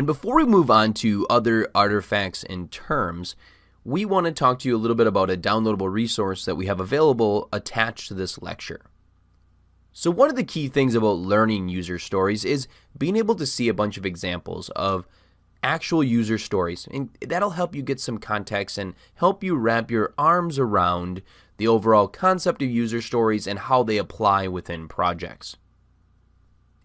And before we move on to other artifacts and terms, we want to talk to you a little bit about a downloadable resource that we have available attached to this lecture. So one of the key things about learning user stories is being able to see a bunch of examples of actual user stories, and that'll help you get some context and help you wrap your arms around the overall concept of user stories and how they apply within projects.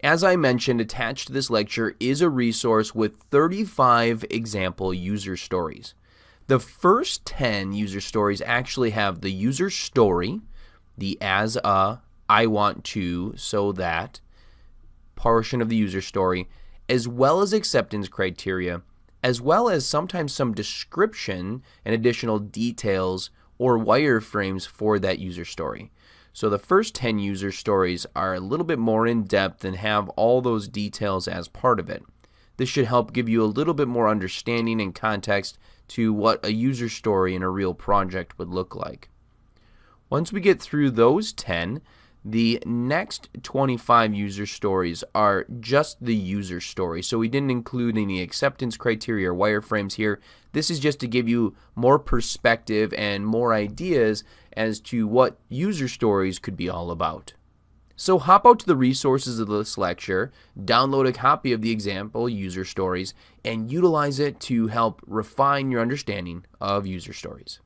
As I mentioned, attached to this lecture is a resource with 35 example user stories. The first 10 user stories actually have the user story, the as a, I want to, so that portion of the user story, as well as acceptance criteria, as well as sometimes some description and additional details or wireframes for that user story. So the first 10 user stories are a little bit more in depth and have all those details as part of it. This should help give you a little bit more understanding and context to what a user story in a real project would look like. Once we get through those 10, the next 25 user stories are just the user story. So we didn't include any acceptance criteria or wireframes here. This is just to give you more perspective and more ideas as to what user stories could be all about. So hop out to the resources of this lecture, download a copy of the example user stories, and utilize it to help refine your understanding of user stories.